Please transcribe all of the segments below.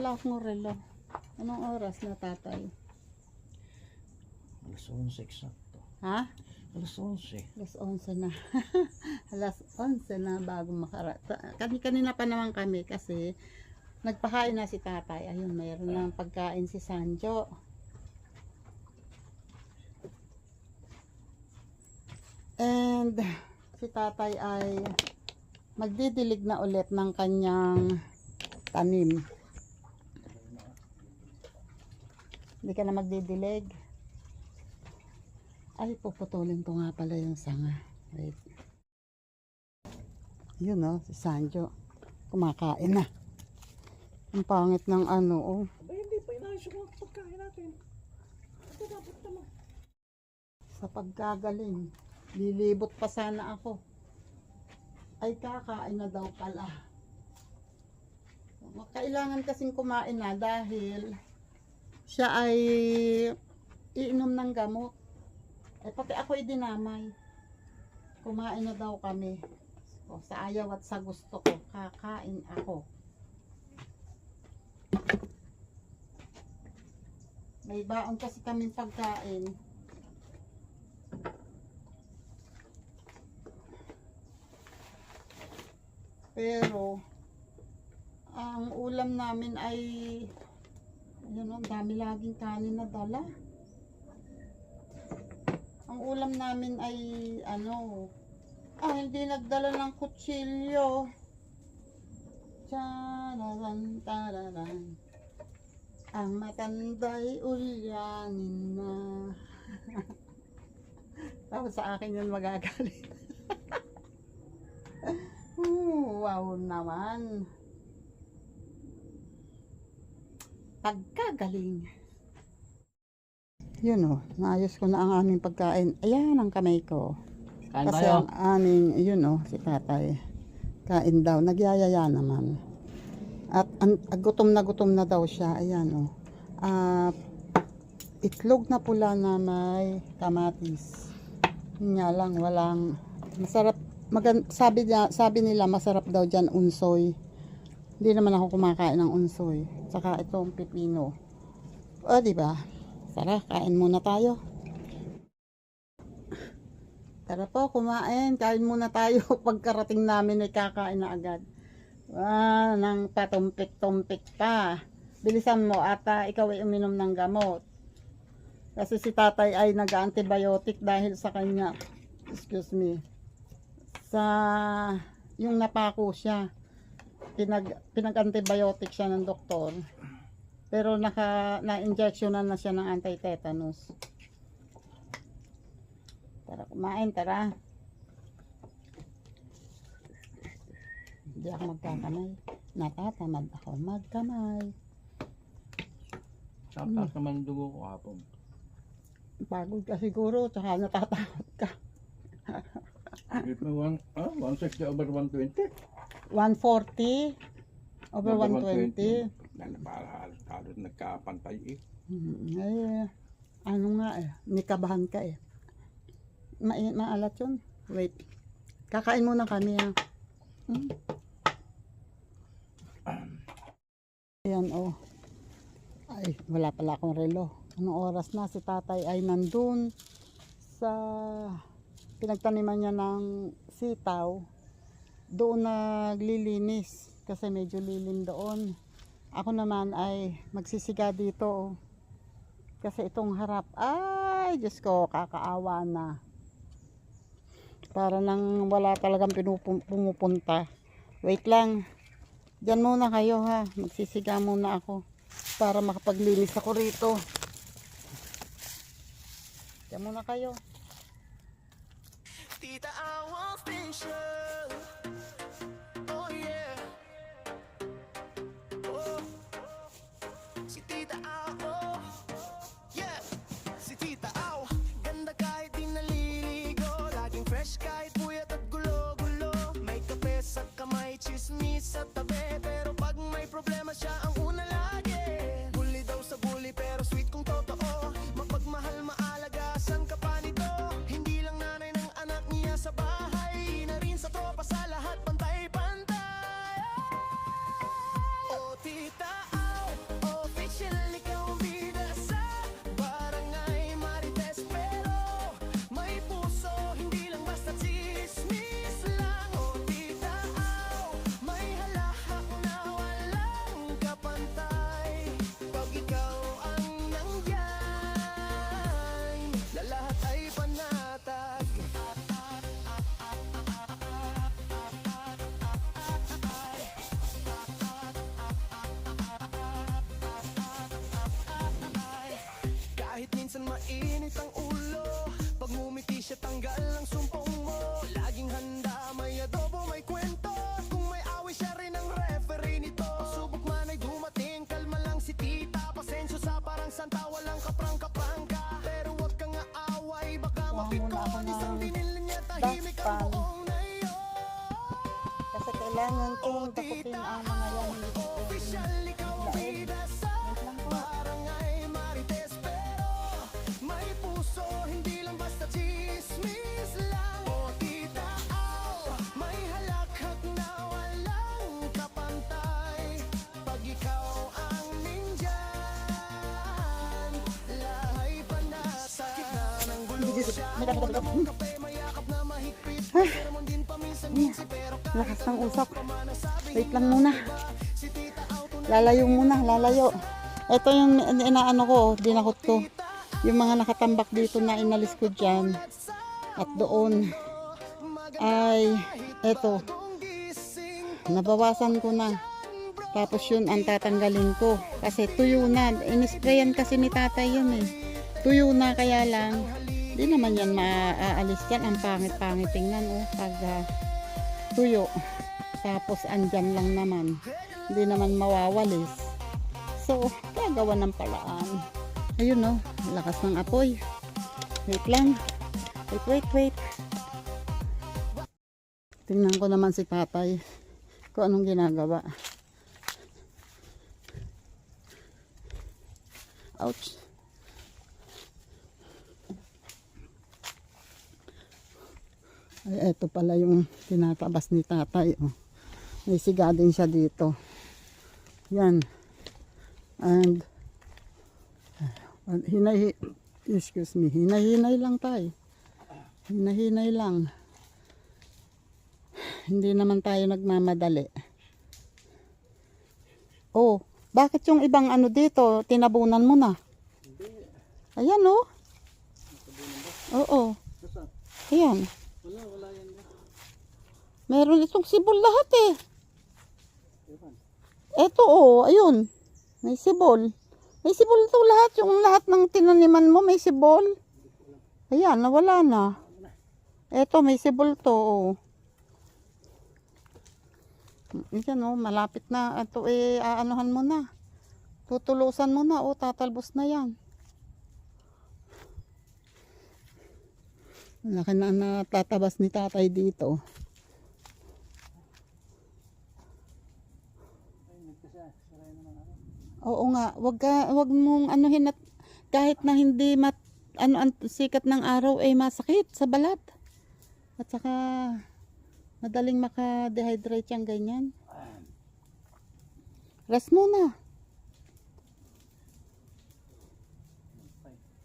pala akong relo. Anong oras na, tatay? Alas 11 eksakto. Ha? Alas 11. Alas 11 na. Alas 11 na bago kanina pa naman kami kasi nagpakain na si tatay. Ayun, mayroon ng pagkain si Sanjo. And si tatay ay magdidilig na ulit ng kanyang tanim. Hindi ka na magdidilig. Ay, puputulin ko nga pala yung sanga. Wait. Yun o, si Sanjo. Kumakain na. Ang pangit ng ano, oh. Ay, hindi pa. Inayos yung pagkain natin. Ito dapat naman. Sa pagkagaling. Lilibot pa sana ako. Ay, kakain na daw pala. Kailangan kasing kumain na dahil siya ay iinom ng gamot. Eh, pati ako'y dinamay. Kumain na daw kami. O, sa ayaw at sa gusto ko, kakain ako. May baon kasi kaming pagkain. Pero, ang ulam namin ay, ayun, ang dami laging kanin na dala. Ang ulam namin ay hindi nagdala ng kutsilyo. Tararan, tararan. Ang matanda'y ulyanin na. Tapos sa akin yun magagalit. Wow naman. Pagkagaling. Yun o, naayos ko na ang aming pagkain. Ayan ang kamay ko. Kain Kasi tayo. ang aming, yun o, si tatay. Kain daw, nagyayaya naman. At gutom na daw siya. Ayan o. Itlog na pula na may kamatis. Yun nga lang, walang, masarap, sabi nila masarap daw dyan unsoy. Hindi naman ako kumakain ng unsoy. Saka itong pipino. O, diba? Tara, kain muna tayo. Tara po, kumain. Kain muna tayo. Pagkarating namin ay kakain na agad. Nang patumpik-tumpik pa. Bilisan mo at ikaw ay uminom ng gamot. Kasi si tatay ay nag-antibiotic dahil sa kanya. Excuse me. Yung napako siya. Pinag-antibiotic siya ng doktor. Pero na-injectionan na siya ng anti-tetanus. Tara, kumain, tara. Hindi ako magkakamay. Natatamad ako magkamay. Tapos naman dugo ko hapon. Pagod ka siguro, tsaka natatakot ka. 160 over 120. 140 over 120. Halos nagkapantay eh. Ano nga eh, nikabahan ka eh. Maalat yun. Wait. Kakain muna kami ha. Ayan oh. Ay, wala pala akong relo. Anong oras na? Si tatay ay nandun sa pinagtaniman niya ng sitaw. Doon naglilinis kasi medyo lilim doon. Ako naman ay magsisiga dito oh. Kasi itong harap, ay Diyos ko, kakaawa na. Para nang wala talagang pumupunta. Wait lang. Diyan muna kayo ha. Magsisiga muna ako para makapaglinis ako rito. Diyan muna kayo. Tita, I want special. Oh yeah. Oh. Si Tita Aw, oh. Yeah. Si Tita Aw, ganda kahit di naliligo. Laging fresh kahit puyat at gulo-gulo. May kape sa kamay, chismis sa tabi. Pero pag may problema siya ang una lagi. Bully daw sa bully pero sweet kung totoo. Mapagmahal, maalaga, san ka pa nito? Hindi lang nanay ng anak niya sa bahay, na rin sa santa walang kaprang-kaprangka. Pero wag kang aaway, baka mapikon. Isang dinil niya tahimik ang dustpan. buong na iyo. Kasi kailangan kong takutin ang mga yan. Hindi ko Official, ikaw ang bida sa Wait lang po. barangay Marites. Pero may puso, hindi lang basta chismis lang. O tita, aw, may halakhak na walang kapantay. Pag ikaw ang nindyan, lahay panasa. Sakit na ng gulo siya, wala mong kape, mayakap na mahigpit. Pero mo din paminsan-minsan, pero Lakas ng usok. Wait lang muna. Lalayo muna, lalayo. Ito yung inaano ko, dinakot ko. Yung mga nakatambak dito na inalis ko dyan. At doon ay eto. Nabawasan ko na. Tapos yun ang tatanggalin ko. Kasi tuyo na. Inisprayan kasi ni tatay yun eh. Tuyo na kaya lang. Di naman yan maaalis yan. Ang pangit-pangit tingnan oh. Pag tuyo. Tapos andyan lang naman. Hindi naman mawawalis. So, gagawa ng paraan. Ayun no, lakas ng apoy. Wait lang. Wait. Tingnan ko naman si tatay kung anong ginagawa. Ouch. Ay, eto pala yung tinatabas ni tatay. Oh. May siga din siya dito. Yan. And hinay lang tayo. Hinay lang. Hindi naman tayo nagmamadali. Oh, bakit yung ibang ano dito, tinabunan mo na? Ayan oh. Oo. Ayan. Wala yan. Meron itong sibol lahat eh. Eto oh, ayun. May sibol. May sibol ito lahat. Yung lahat ng tinaniman mo may sibol. Ayan, nawala na. Eto, may sibol to oh. Ayan oh, malapit na. Ito eh, aanuhan mo na. Tutulusan mo na oh, tatalbos na yan. Laki na natatabas ni tatay dito. Oo nga, wag mong anuhin at kahit na hindi ang sikat ng araw ay masakit sa balat. At saka madaling maka-dehydrate yung ganyan. Rest muna.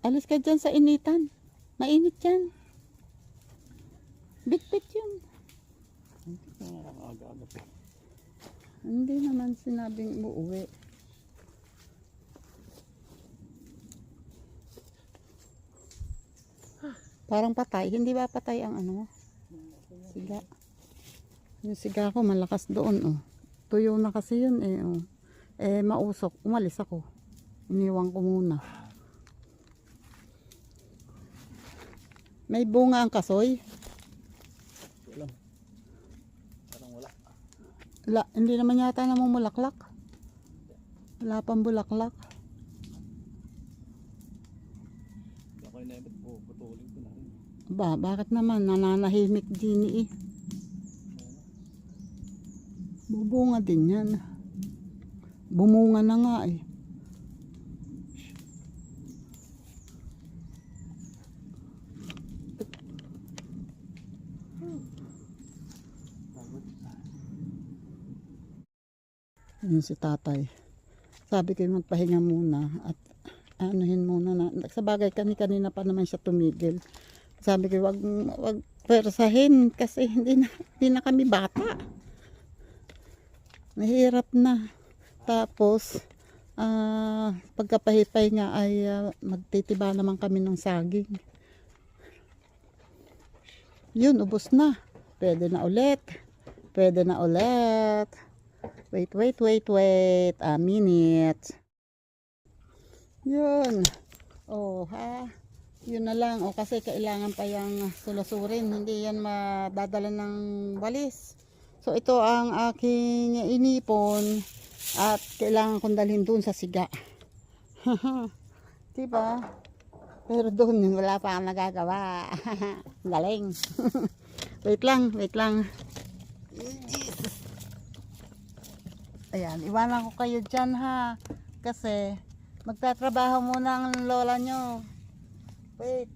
Alis ka dyan sa initan. Mainit yan. Bit-bit yun. Hindi naman sinabing uuwi. Parang patay. Hindi ba patay ang ano? Siga. Yung siga ko malakas doon oh. Tuyo na kasi yun eh oh. Eh mausok. Umalis ako. Iniwan ko muna. May bunga ang kasoy? Parang wala. Wala. Hindi naman yata namumulaklak. Wala pang bulaklak. Ako na ibig po, putulin ko na rin. Ba, bakit naman? Nananahimik din eh. Bubunga din yan. Bumunga na nga eh. Yun si tatay. Sabi ko magpahinga muna at anuhin muna na. Sa bagay kanina pa naman siya tumigil. Sabi ko wag persahin kasi hindi na kami bata. Mahirap na. Tapos pagkapahipay nga ay magtitiba naman kami ng saging. Yun, ubos na. Pwede na ulit. Pwede na ulit. Wait. A minute. Yun. Oh, ha. Yun na lang. O kasi kailangan pa yung sulusurin. Hindi yan madadala ng walis. So ito ang aking inipon. At kailangan kong dalhin dun sa siga. Diba? Pero doon, wala pa akong nagagawa. Galing. Wait lang, wait lang. Jesus. Ayan, iwanan ko kayo dyan ha. Kasi, magtatrabaho muna ang lola nyo. Wait.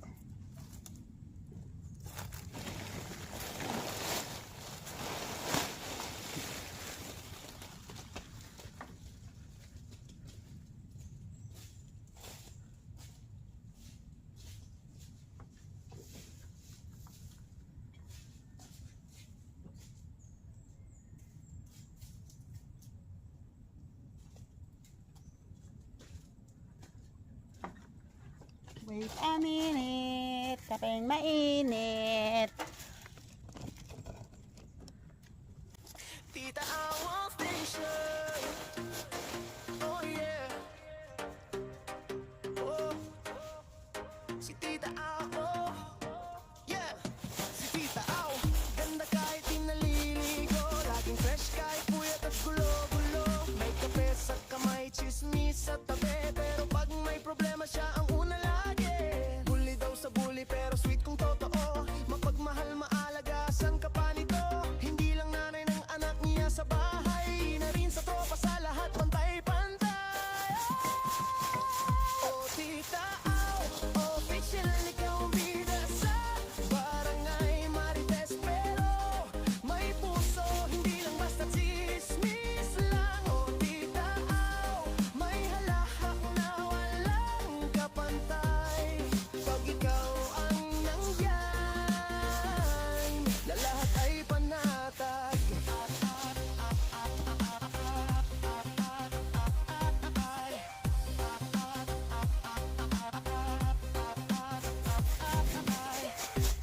Wait a minute, kapeng mainit. Tita Awang Station. Oh yeah. Oh. Si Tita Aw. Oh. Yeah. Si Tita Aw. Ganda kahit di naliligo. Laging fresh kahit puyat at gulo-gulo. May kape sa kamay, chismis sa tabi. Pero pag may problema siya ang una lagi. Bully daw sa bully pero sweet kung totoo. Mapagmahal maalagasan ka pa nito. Hindi lang nanay ng anak niya sa bahay. Na rin sa tropa sa lahat pantay-pantay. Oh, Tita Aw, official ikaw ang bida sa barangay Marites. Pero may puso, hindi lang basta chismis lang. Oh, Tita Aw, may halahak na walang kapantay. Pag ikaw ang nandyan, na lahat ay panatag.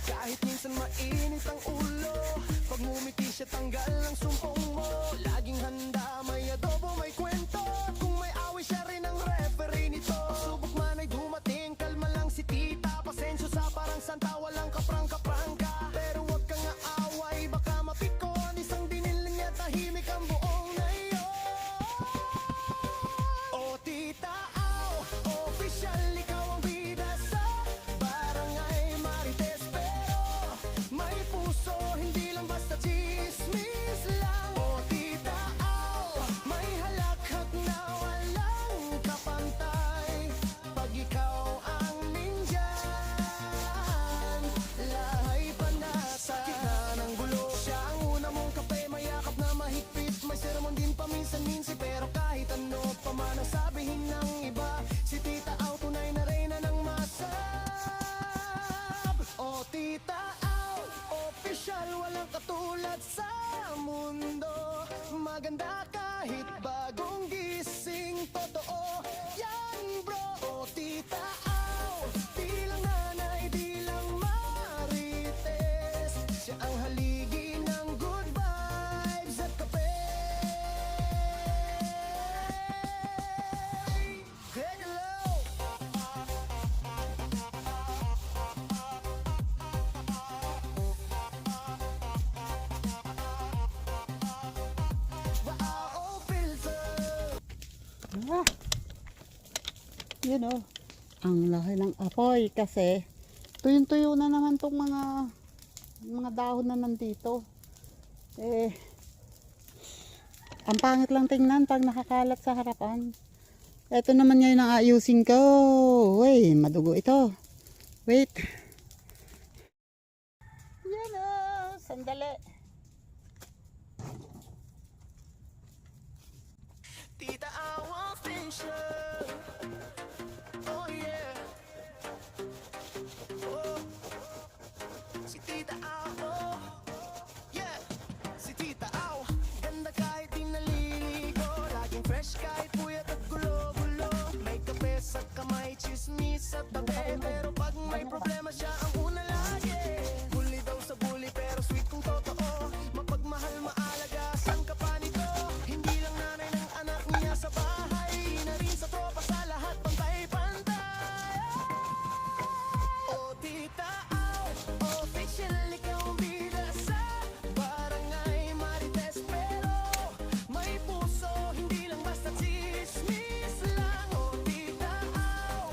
Kahit minsan mainit ang ulo, pag ngumiti siya tanggal ang sumpong mo. Laging handa, may adobo, may kwento. Kung may away siya rin ang referee nito. Pagsubok man ay dumating, kalma lang si tita. Pasensyo sa parang santa, walang kaprang-kaprangka. Pero wag kang aaway, baka mapikon. Isang dinil niya, tahimik ang buong ngayon. Oh, Tita Aw, official ikaw ang bida sa barangay Marites. Pero may puso, hindi lang basta chismis lang. Oh, Tita Aw, may halakhak na walang kapantay. Pag ikaw ang nindyan, lahay panatag. Sa gitna ng gulo, siya ang una mong kape. Mayakap na mahigpit, may sermon din paminsan-minsan. Pero kahit ano pa man ang sabihin ng iba, si Tita Aw tunay na reyna ng masab. Oh, Tita Aw, official, walang katulad sa mundo. Maganda kahit bagong gising, totoo yan bro. Oh, Tita Aw, di lang nanay, di lang marites. Siya ang haligi ng good vibes at kape. Hello! Wow, filter! Ah, you know, ang laki ng apoy kasi tuyong-tuyo na naman tong mga dahon na nandito. Ang pangit lang tingnan pag nakakalat sa harapan. Ito naman ngayon ang ayusin ko. Uy, madugo ito. Wait. Yan o, sandali. Tita Awang Station. Oh yeah. Oh. Si Tita Aw. Oh. Yeah. Si Tita Aw. Ganda kahit di naliligo. Laging fresh kahit puyat at gulo-gulo. May kape sa kamay, chismis sa tabi. Pero pag may problema siya ang una lagi. Bully daw sa bully pero sweet kung totoo. Mapagmahal maalagasan ka pa nito. Hindi lang nanay ng anak niya sa bahay. Na rin sa tropa sa lahat pantay-pantay. Oh, Tita Aw, official ikaw ang bida sa barangay Marites. Pero may puso, hindi lang basta chismis lang. Oh, Tita Aw,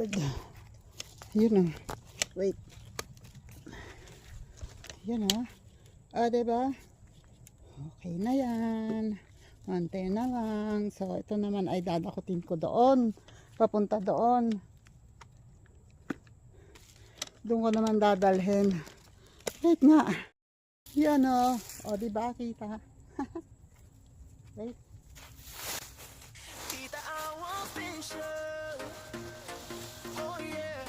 Good. Yun ah. Wait. Yan ah. Diba? Okay na yan. Konti na lang. So, ito naman ay dadakutin ko doon. Papunta doon. Doon ko naman dadalhin. Wait nga. Yan o. Diba? Kita. Wait. Tita Au official. Oh yeah.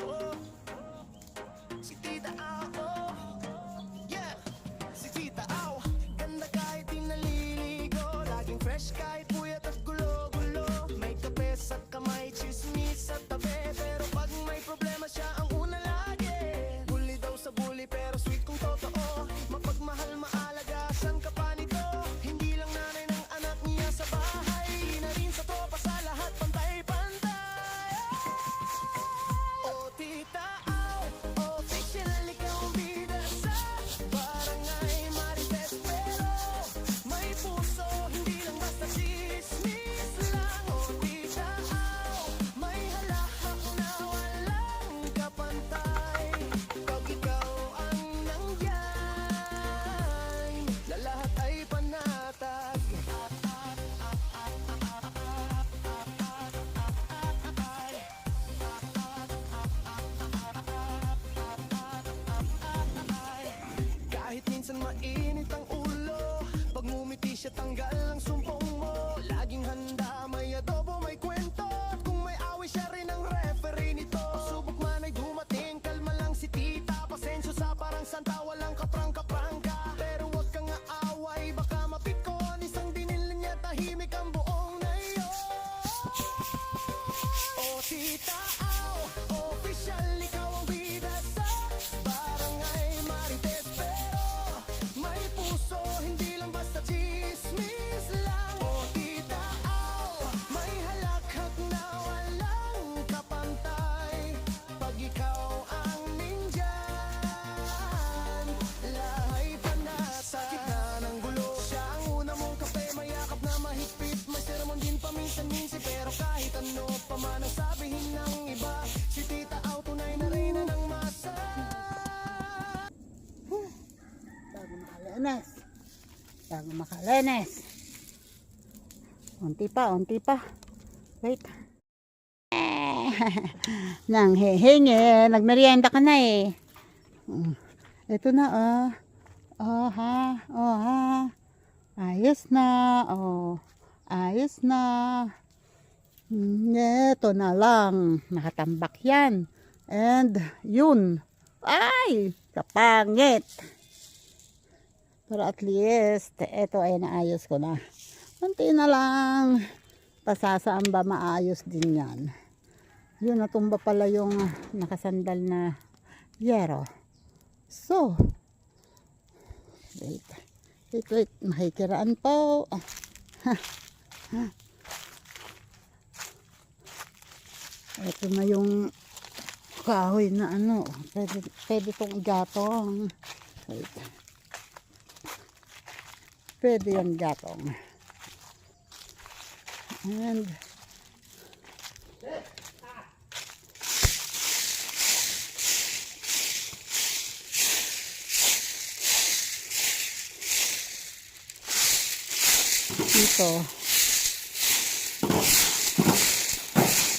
Oh. Si Tita Au, oh. Yeah. Si Tita Au, ganda kahit di naliligo. Laging fresh kahit puyat at gulo-gulo. May kape sa kamay, chismis sa tabi. Pero pag may problema siya ang una lagi. Bully daw sa bully pero sweet kung totoo. Mapagmahal, maalaga, saan ka pa nito? Hindi lang nanay ng anak niya sa bahay. Na rin sa tropa, sa lahat pantay-pantay. Oh, Tita Au, official, ikaw ang bida sa barangay Marites. Pero may puso, hindi lang basta chismis lang. Oh, Tita Au, may halahak na walang kapantay. Pag ikaw ang nandyan, na lahat ay panatag. Kahit minsan mainit ang ulo, pag ngumiti siya tanggal ang sumpong mo. Laging handa, may adobo, may kwento. At kung may away siya rin ang referee nito. Subok man ay dumating, kalma lang si tita. Pasensyo sa parang santa, walang kaprangka-prangka. Pero wag kang aaway, baka mapikon. Isang dinilin niya, tahimik ang buong nayo. Oh, Tita Au, official, ikaw ang bida sa barangay Marites. Pero may puso, hindi lang basta chismis lang. Oh, Tita Au, may halakhak na walang kapantay. Pag ikaw ang nindyan, lahay panasa. Sa gitna ng gulo, siya ang una mong kape. Mayakap na mahigpit, may sermon din paminsan-minsan. Pero kahit ano pa man ang sabihin ng iba, si Tita Au tunay na reyna ng masa. Bago makalenes. Bago makalenes. Unti pa. Wait. Nang hihingi. Nagmerienda ka na eh. Ito na oh. Oh ha. Ayos na. Oh. Ayos na. Ito na lang. Nakatambak yan. And yun. Ay! Kapangit. Pero at least, ito ay naayos ko na. Kunti na lang. Pasasaan ba maayos din yan. Yun, natumba pala yung nakasandal na yero. So, wait. Makikiraan po. Ito na yung kahoy na ano. Pwede itong gatong. Wait. Pwede yung gatong. And dito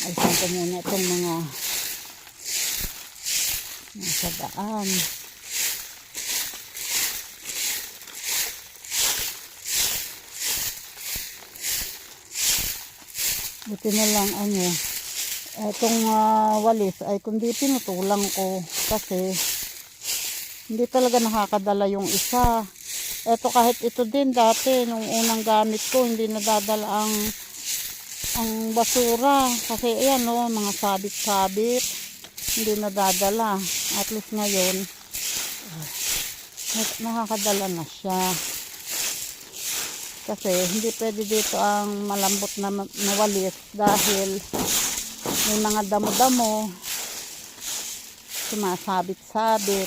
ayusin ko muna itong mga nasa daan. Buti na lang itong walis ay kundi pinutulang ko kasi hindi talaga nakakadala yung isa. Eto kahit ito din dati nung unang gamit ko hindi nadadala ang basura kasi ayan mga sabit-sabit hindi nadadala. At least ngayon nakakadala na siya. Kasi hindi pwede dito ang malambot na walis dahil may mga damo-damo, sumasabit-sabit,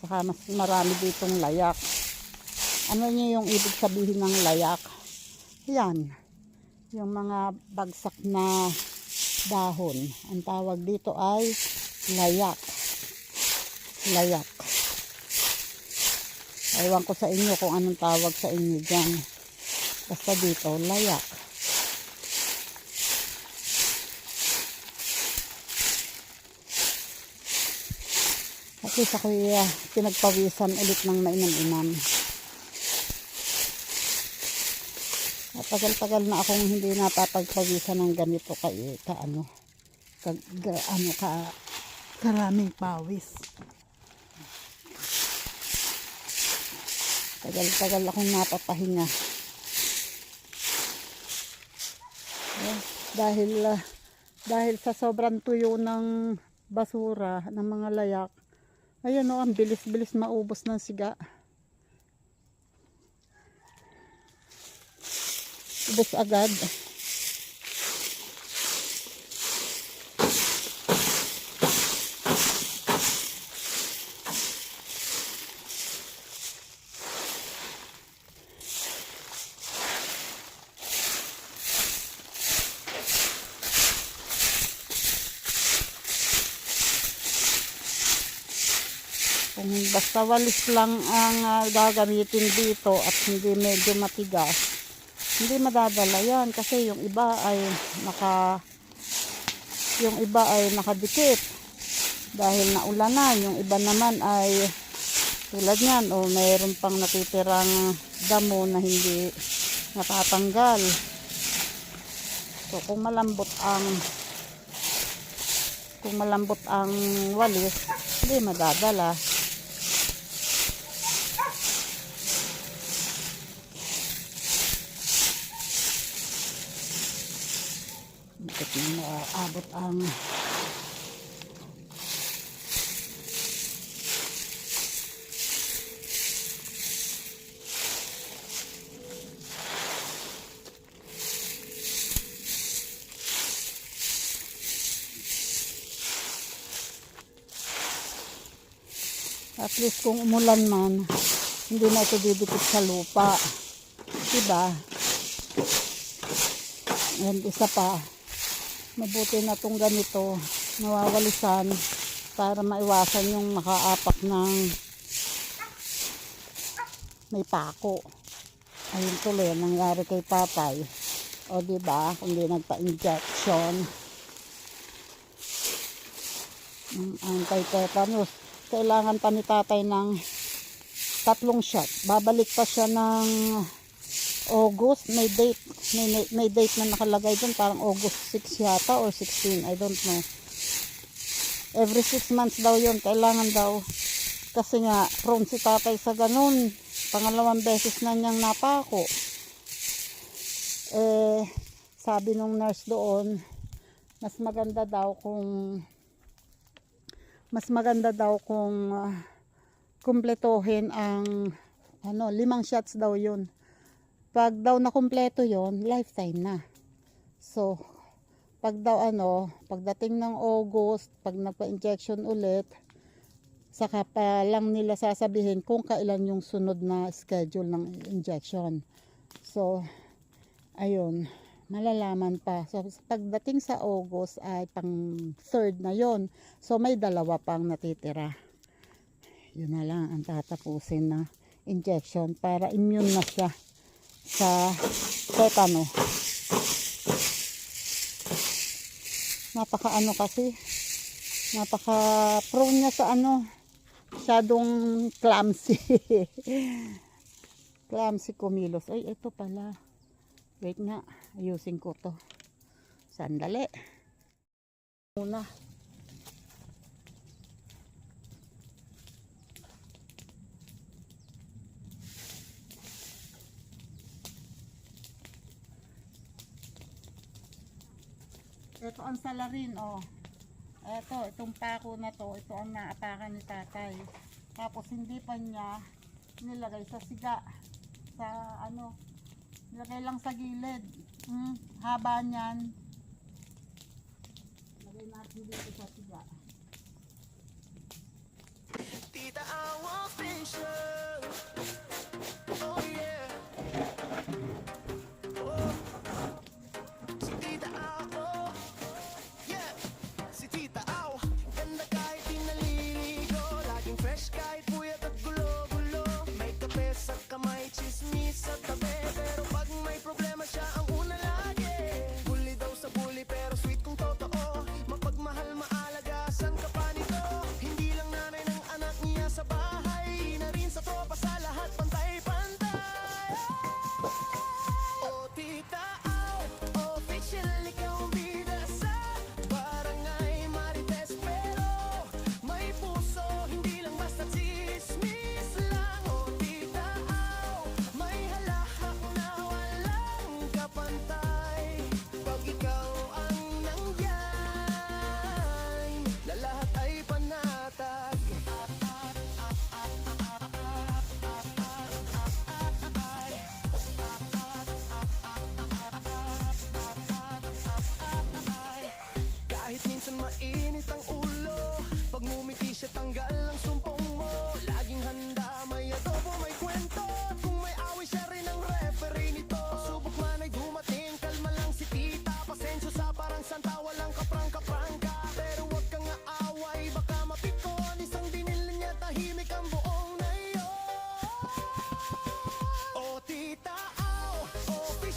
saka mas marami ditong layak. Ano niyo yung ibig sabihin ng layak? Yan, yung mga bagsak na dahon. Ang tawag dito ay layak. Layak. Ewan ko sa inyo kung anong tawag sa inyo dyan. Basta dito, layak. At least ako'y pinagpawisan ulit ng mainam-inam. At tagal-tagal na akong hindi napapagpawisan ng ganito karaming pawis. Tagal-tagal akong napapahinga. Dahil sa sobrang tuyo ng basura, ng mga layak, ayan o, ang bilis-bilis maubos ng siga. Ubos agad. Kung basta walis lang ang gagamitin dito at hindi medyo matigas, hindi madadala yan kasi yung iba ay nakadikit dahil naulanan. Yung iba naman ay tulad niyan o mayroon pang natitirang damo na hindi natatanggal. So kung malambot ang walis, hindi madadala. Bakit na maaabot ang at least kung umulan man, hindi na ito didikit sa lupa. Diba? And isa pa, mabuti na itong ganito, nawawalisan para maiwasan yung makaapak ng may pako. Ayun tuloy, nangyari kay tatay. O diba, kung di nagpa-injection ng anti-tetanus, kailangan pa ni tatay ng 3 shot. Babalik pa siya ng August, may date na nakalagay doon, parang August 6 yata or 16, I don't know. Every 6 months daw yun, kailangan daw. Kasi nga, prone si tatay sa ganun. Pangalawang beses na niyang napako. Sabi nung nurse doon, mas maganda daw kung kumpletuhin ang 5 shots daw yun. Pag daw nakumpleto yon, lifetime na. So, pagdating ng August, pag nagpa-injection ulit, saka pa lang nila sasabihin kung kailan yung sunod na schedule ng injection. So, ayun, malalaman pa. So, pagdating sa August ay pang 3rd na yon. So, may 2 pang natitira. Yun na lang ang tatapusin na injection para immune na siya sa tetano. Napaka prone niya sa masyadong clumsy. Clumsy kumilos. Ay, ito pala. Wait nga, ayusin ko to. Sandali. Muna. Ito ang salarin, oh. Itong pako na to, ito ang naapakan ni tatay. Tapos hindi pa niya nilagay sa siga. Nilagay lang sa gilid. Haba niyan. Lagay natin dito sa siga. Tita, I want facial. Oh yeah. Oh. Si Tita, oh.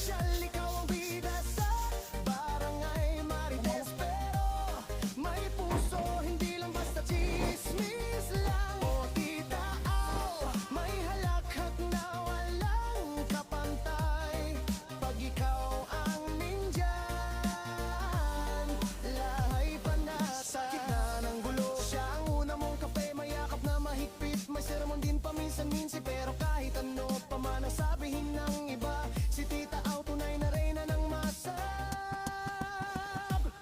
Official, ikaw ang bida sa Barangay Marites. Pero may puso, hindi lang basta chismis lang. O tita, aw, may halakhak na walang kapantay. Pag ikaw ang nindyan, lahay panatag. Sa gitna ng gulo, siya ang una mong kape. Mayakap na mahigpit, may sermon din paminsan-minsan. Pero kahit ano pa man ang sabihin ng iba, si tita Aw tunay na reyna ng masab.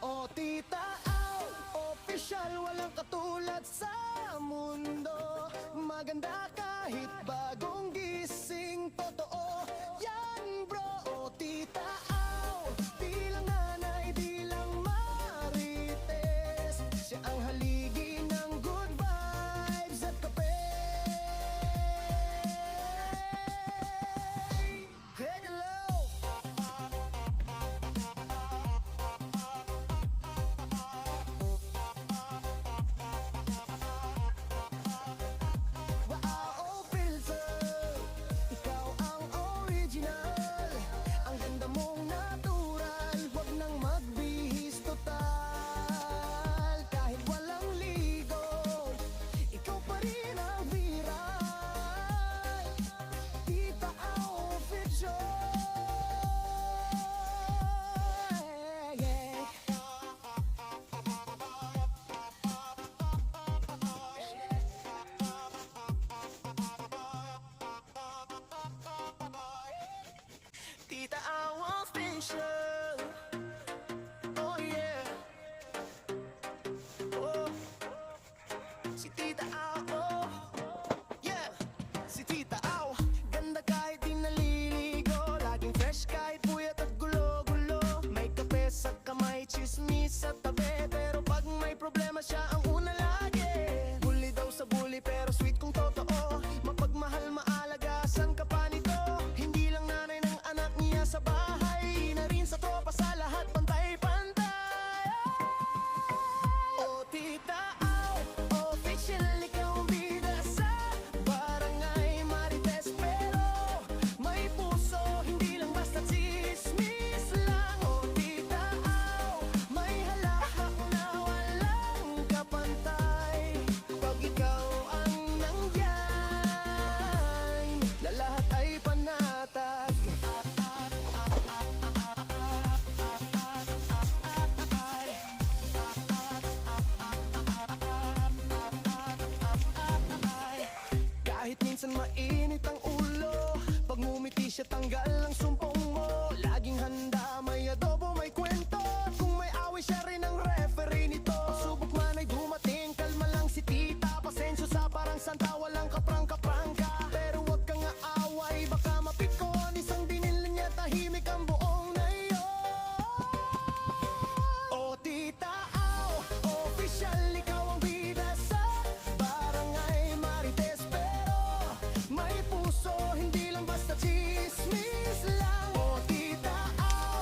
O tita Aw, official, walang katulad sa mundo. Maganda kahit bagong gising, totoo yan bro. O tita Aw, di lang nanay, di lang marites. Siya ang haligi ng good vibes at kape. Hello! Wow, filter, ikaw ang original. Ang ganda mong natural, wag nang magbihis total. Kahit walang ligo, ikaw pa rin ang viral. Tita Aw official. Yeah. Tita Aw official. Oh yeah. Oh. Si Tita Aw, oh. Yeah. Si Tita Aw, ganda kahit di naliligo. Laging fresh kahit puyat at gulo-gulo. May kape sa kamay, chismis sa tabi. Pero pag may problema siya ang una lagi. Bully daw sa bully pero sweet kung totoo. Mapagmahal, maalagasan ka pa nito. Hindi lang nanay ng anak niya sa bahay, na rin sa tropa, sa lahat pantay-pantay. O tita Aw, official, ikaw ang bida sa Barangay Marites. Pero may puso, hindi lang basta chismis lang. O tita Aw, may halakhak na walang kapantay. Pag ikaw ang nandyan, na lahat ay panatag. Kahit minsan mainit ang ulo, pag ngumiti siya tanggal ang sumpong mo. Laging handa, may adobo, may kwento. Kung may away siya rin ang referee nito. Subok man ay dumating, kalma lang si tita. Pasensyo sa parang santa, walang kaprang-kaprangka. Pero wag kang aaway, baka mapikon. Isang dinil niya, tahimik ang buong nayon. O tita Aw, official, ikaw ang bida sa Barangay Marites. Pero may puso, hindi lang basta chismis lang. O tita Aw,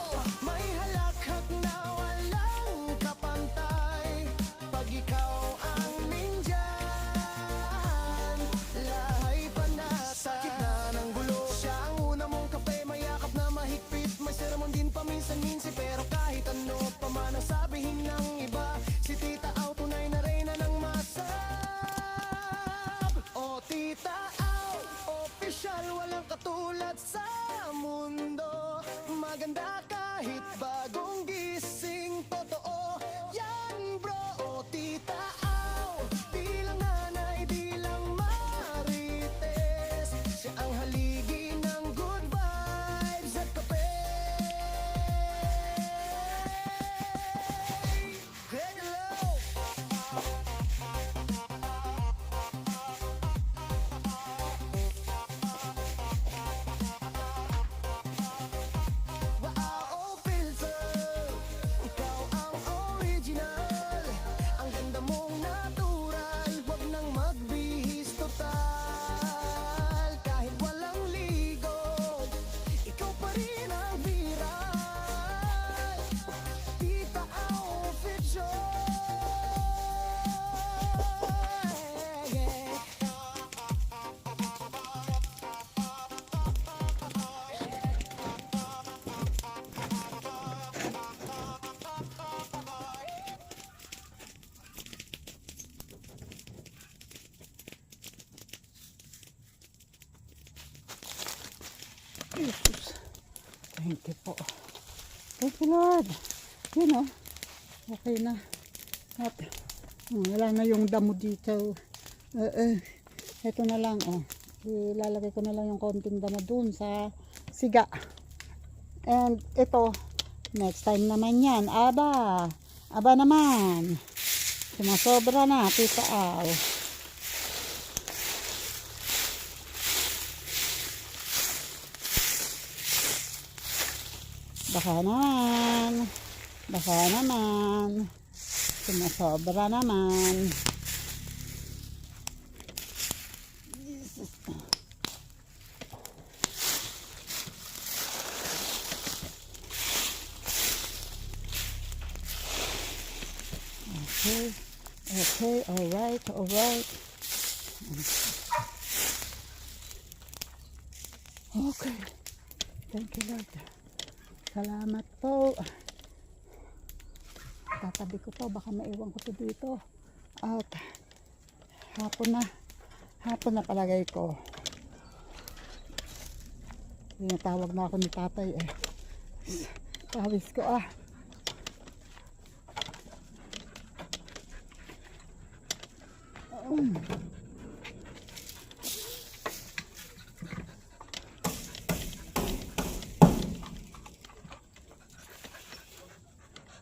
Thank you po. Thank you, Lord. Yun oh. Okay na. At wala na yung damo dito. Ito na lang oh. Ilalagay ko na lang yung konting damo dun sa siga. And ito, next time naman yan. Aba naman. Sumasobra na, tita Aw. Baka naman. Sumasobra naman. Okay, alright. Okay. Thank you, Lord. Salamat po. Tatabi ko to, baka maiwan ko to dito. At hapon na palagay ko. Tinatawag na ako ni tatay eh. Pawis ko ah.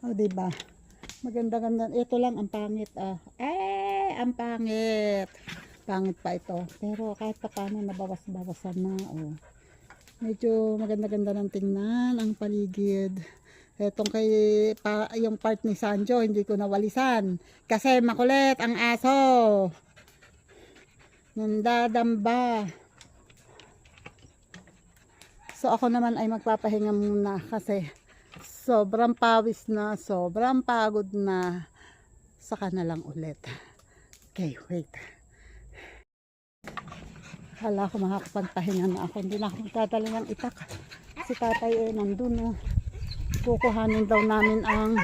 Oh, diba? Maganda-ganda. Ito lang ang pangit ah. Ang pangit. Pangit pa ito. Pero kahit pa paano nabawas-bawasan na oh. Medyo maganda-ganda ng tingnan ang paligid. Etong yung part ni Sanjo, hindi ko nawalisan. Kasi makulit ang aso. Nandadamba. So ako naman ay magpapahinga muna kasi sobrang pawis na, sobrang pagod na. Saka na lang ulit. Okay, wait. Hala ko makakapagpahinga na ako. Hindi na ako magdadala ng itak. Si tatay eh nandun oh. Kukuhanin daw namin ang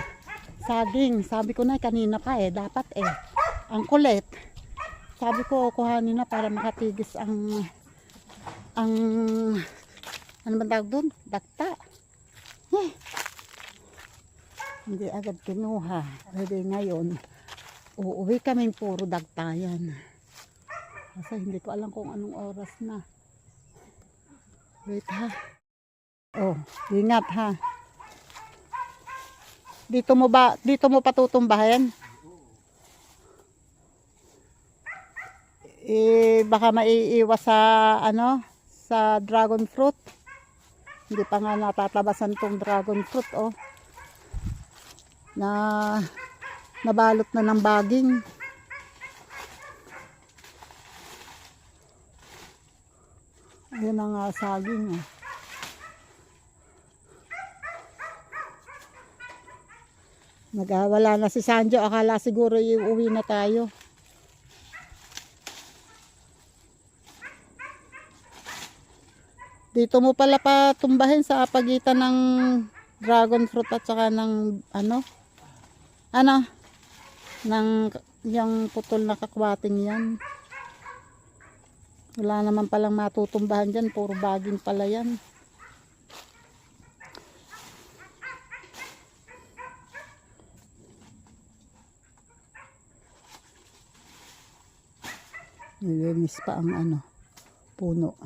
saging. Sabi ko na kanina pa eh. Dapat eh. Ang kulit. Sabi ko kuhanin na para makatigis ang ano ba tawag doon? Dakta. Hindi agad kinuha. Pwede ngayon. Uuwi kaming puro dagtayan. Kasi hindi ko alam kung anong oras na. Wait ha. Oh, ingat ha. Dito mo patutumbahin? Baka maiiwas sa sa dragon fruit. Hindi pa nga natatabasan tong dragon fruit oh. Nabalot na ng baging. Ayun ang saging oh. Nagawala na si Sanjo, akala siguro iuwi na tayo. Dito mo pala patumbahin sa pagitan ng dragon fruit at saka ng ng yung putol na kakwating yan. Wala naman palang matutumbahan dyan, puro baging pala yan. Nilinis pa ang puno.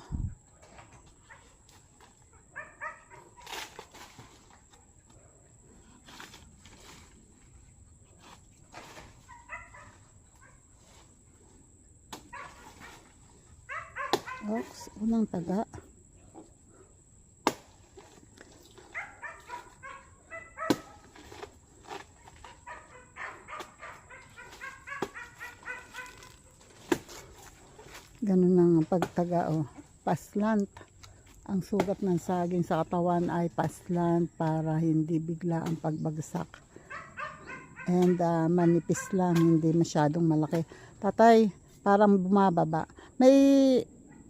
Ox, unang taga. Ganun ang pagtaga oh. Paslant. Ang sugat ng saging sa katawan ay paslant para hindi bigla ang pagbagsak. And manipis lang, hindi masyadong malaki. Tatay, parang bumababa. May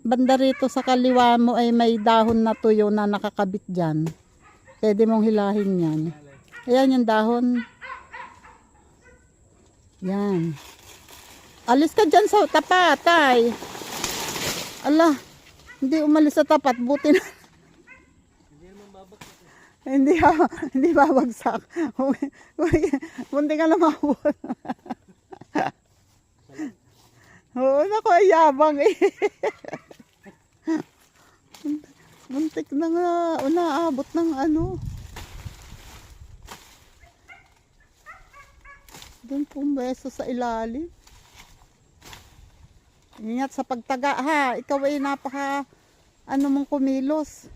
banda rito sa kaliwa mo ay may dahon na tuyo na nakakabit dyan. Pwede mong hilahin yan. Ayan yung dahon. Yan. Alis ka dyan sa tapat, tay. Ala, hindi umalis sa tapat. Buti na. Hindi naman Hindi hindi babagsak. Munti ka na mahulog. Oo, naku, ay yabang eh. Muntik na nga, unaabot ng ano. Doon pong beso sa ilalim. Ingat sa pagtaga ha, ikaw ay napaka ano mong kumilos.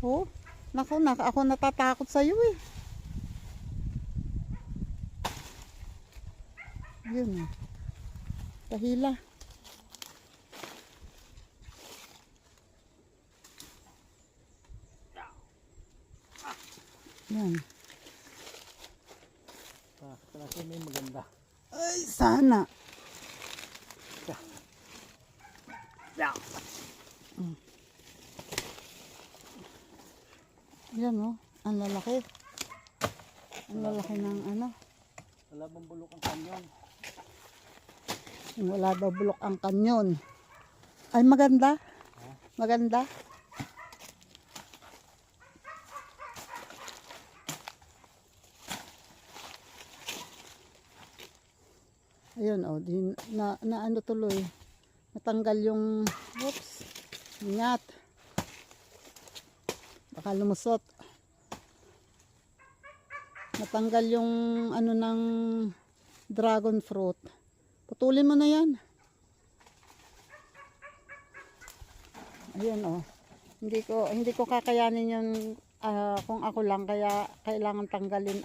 Oh, naku, ako natatakot sa iyo eh. Yun oh. Tahila. Yan. Kasi may maganda. Ay, sana. Yan oh, ang lalaki. Ang lalaki ng ano. Wala bang bulok ang kanyon? Wala daw bulok ang kanyon. Ay, maganda. Maganda. Ayun oh, na ano tuloy. Natanggal yung, oops, ingat. Baka lumusot. Natanggal yung ano ng dragon fruit. Putulin mo na yan. Ayun oh. Hindi ko kakayanin yun kung ako lang, kaya kailangan tanggalin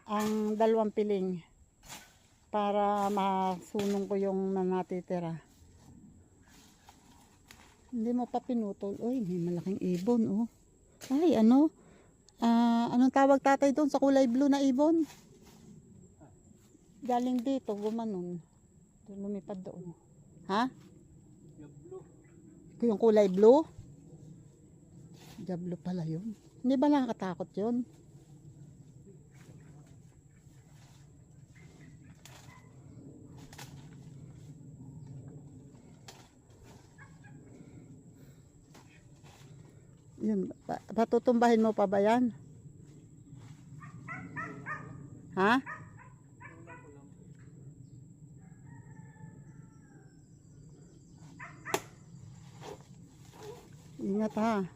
ang dalawang piling para masunong ko yung natitira. Hindi mo pa pinutol. Uy, may malaking ibon oh. Ay, ano? Anong tawag tatay doon sa kulay blue na ibon? Galing dito, gumanon. Lumipad doon. Ha? Yung kulay blue? Diablo pala yun. Hindi ba nakakatakot yun? Yun, patutumbahin mo pa ba yan? Ha? Ingat ha.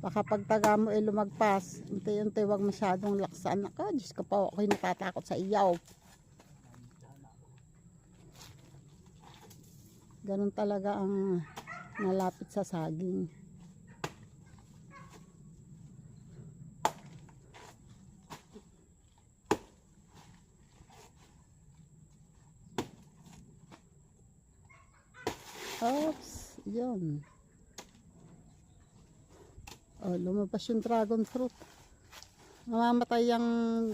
Baka pagtaga mo lumagpas. Unti-unti wag masyadong laksan. Naka, Diyos ko pa, ako'y natatakot sa iyaw. Ganun talaga ang nalapit sa saging. Oops, yun. Oh, lumabas yung dragon fruit. Mamamatay yung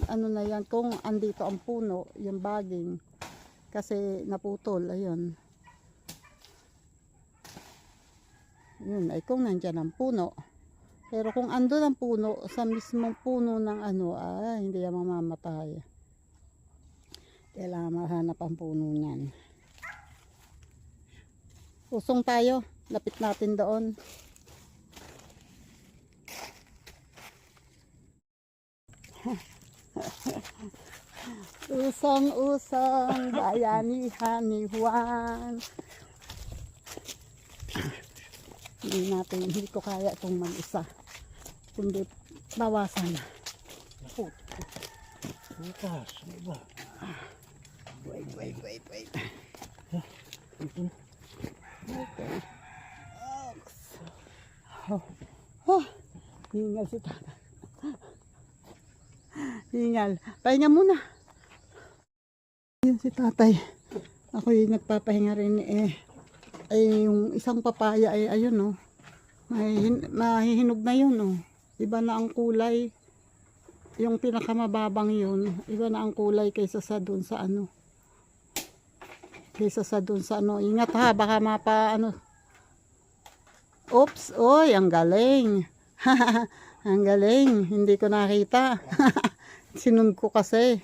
ano na yan kung andito ang puno, yung baging. Kasi naputol, ayun. Yun, ay kung nandyan ang puno. Pero kung andun ang puno, sa mismong puno ng ano, hindi yan mamamatay. Kailangan mahanap ang puno niyan. Usong tayo, lapit natin doon. Usong-usong bayanihan ni Juan. Hindi ko kaya itong mag-isa. Kundi bawasan. Bukas, diba? Wait. Okay. Hingal si tatay. Hingal. Pahinga muna. Yun si tatay. Ako yung nagpapahinga rin ay yung isang papaya ay ayun oh. Mahihinog na yun oh. Iba na ang kulay. Yung pinakamababang yun, iba na ang kulay kaysa sa dun sa ano. Ingat ha, baka mapa ano. Oops, oy, ang galing. Ang galing, hindi ko nakita. Sinun ko kasi.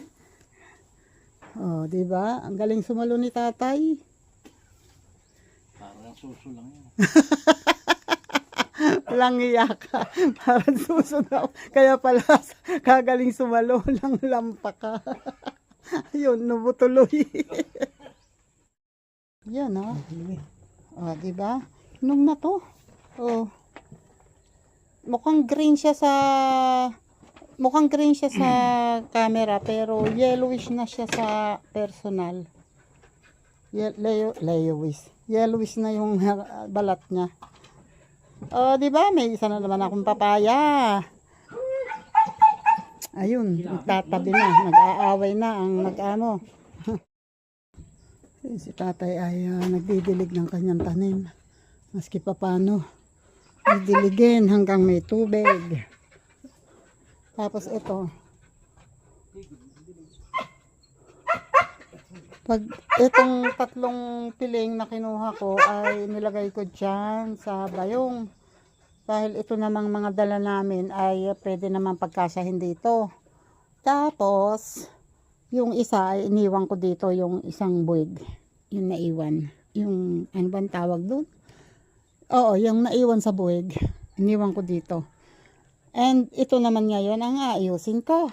Oh, di ba? Ang galing sumalo ni tatay. Parang suso lang yan. Walang iyak ka. Parang susunod. Kaya pala kagaling sumalo ng lampa ka. Ayun, nabutuloy. Yan oh. O, diba? Inom na to. Oh. Mukhang green siya sa camera pero yellowish na siya sa personal. Yellowish na yung balat niya. Oh, di ba? May isa na naman akong papaya. Ayun, nagtatabi na, nag-aaway na ang nag-ano. Si tatay ay nagdidilig ng kanyang tanim. Maski pa paano, didiligin hanggang may tubig. Tapos ito, pag itong tatlong piling na kinuha ko ay nilagay ko dyan sa bayong. Dahil ito namang mga dala namin ay pwede naman pagkasahin dito. Tapos, yung isa ay iniwan ko dito, yung isang buwig. Yung naiwan. Yung, ano bang tawag doon? Oo, yung naiwan sa buwig. Iniwan ko dito. And ito naman ngayon ang aayusin ko.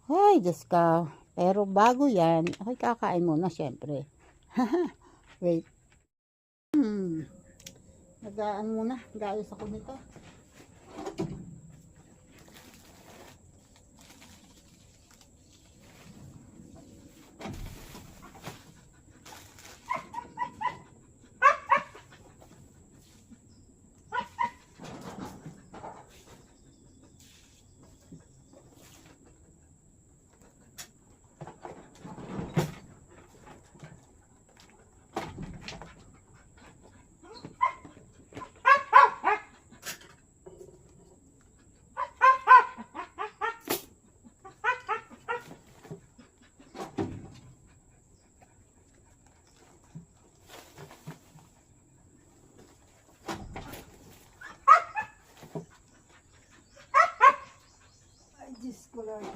Ay, Diyos ka. Pero bago yan, ay kakain muna syempre. Wait. Nag-aan muna. Nag-aayos ako nito. Diyos ko Lord.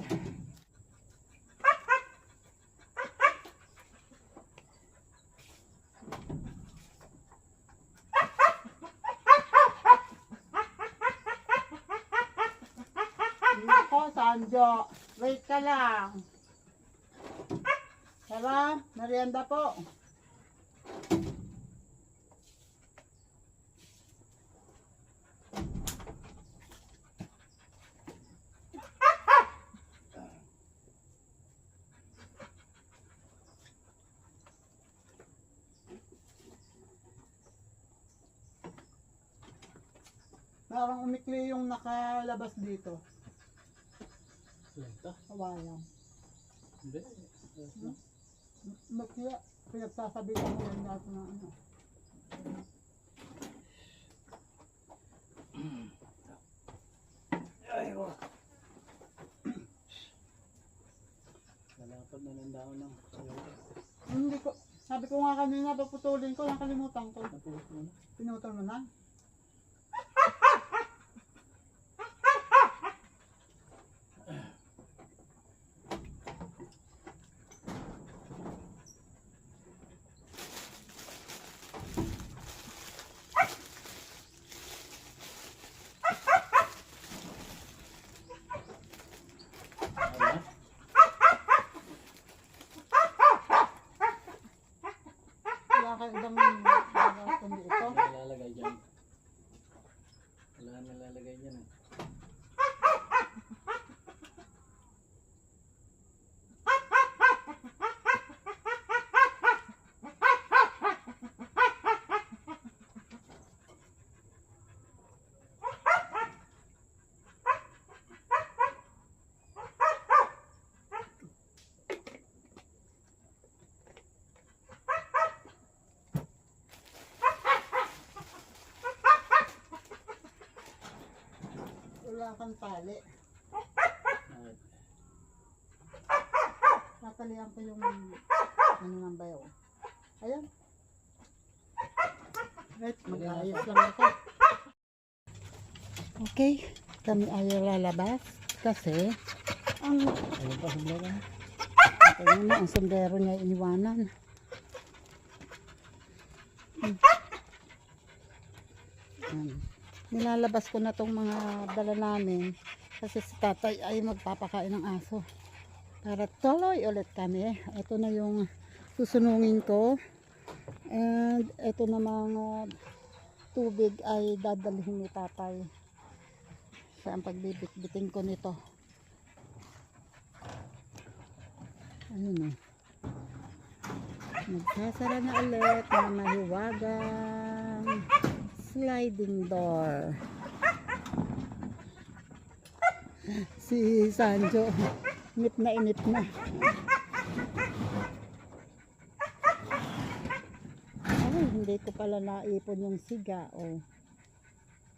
Nako, Sanjo. Wait ka lang. Tara, merienda po. Parang umikli yung nakalabas dito. Lento? Kawayan. Hindi. Kaya pinagsasabihan mo lang natin ng ano. Ay, oh. Lalapad na ng daon ng sayote. Hindi ko, sabi ko nga kanina, paputulin ko, nakalimutan ko. Napulot mo na? Pinutol mo na? Wala ka ibang kundi ito. Nalalagay dyan. Wala nalalagay dyan. Wala kang tali. Tatalihan ko yung ano ng bayaw. Ayan. Right, mag-aayos lang ako. Okay, kami ayaw lalabas kasi ang Ayun pa, sombrero na. ayun na, ang sombrero niya iniwanan. Yan. Nilalabas ko na tong mga dala namin kasi si tatay ay magpapakain ng aso para tuloy ulit kami. Ito na yung susunungin ko, and ito namang tubig ay dadalhin ni tatay. Siya ang pagbibit-bitin ko nito. Ayun, nagsasara na ulit ng mahiwagang sliding door. Si Sanjo, inip na inip na. Ay, hindi ko pala naipon yung siga. Oh.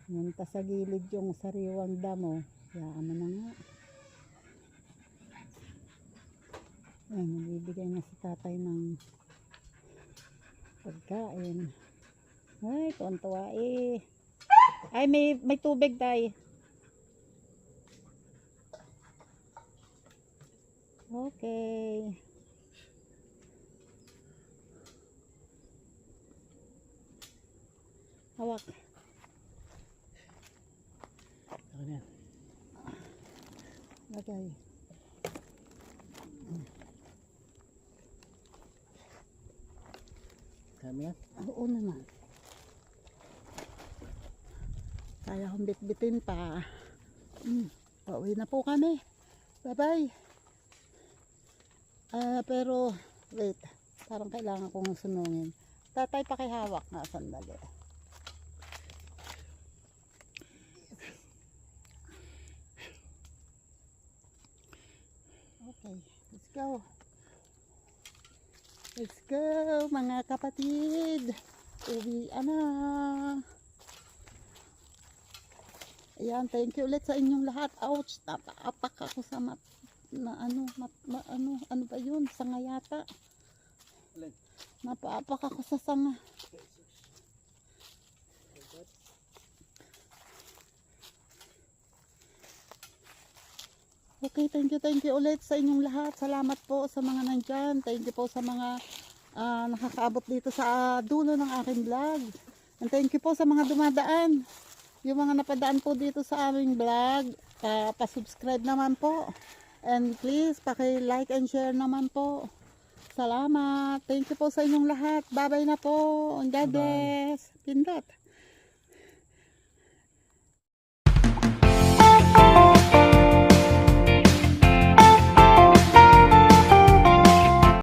Munta sa gilid yung sariwang damo. Yaan mo na nga. Ayan, nabibigay na si tatay ng pagkain. Ay, tuwan-tuwa eh. Ay, may tubig tayo. Okay. Hawak. Lagay. Kami yan? Oo naman. Kaya kong bitbitin pa. Pauwi na po kami. Bye-bye. Pero, wait. Parang kailangan kong sunungin. Tatay, pakihawak nga sandali. Okay, let's go. Let's go, mga kapatid. Uwian na. Ayan, thank you ulit sa inyong lahat. Ouch, napaapak ako sa ano ba yun? Sanga yata. Napaapak ako sa sanga. Okay, thank you ulit sa inyong lahat. Salamat po sa mga nandyan. Thank you po sa mga nakakaabot dito sa dulo ng aking vlog. And thank you po sa mga dumadaan. Yung mga napadaan po dito sa aming vlog, pa-subscribe naman po. And please, paki-like and share naman po. Salamat. Thank you po sa inyong lahat. Bye-bye na po. God bless. Pindot.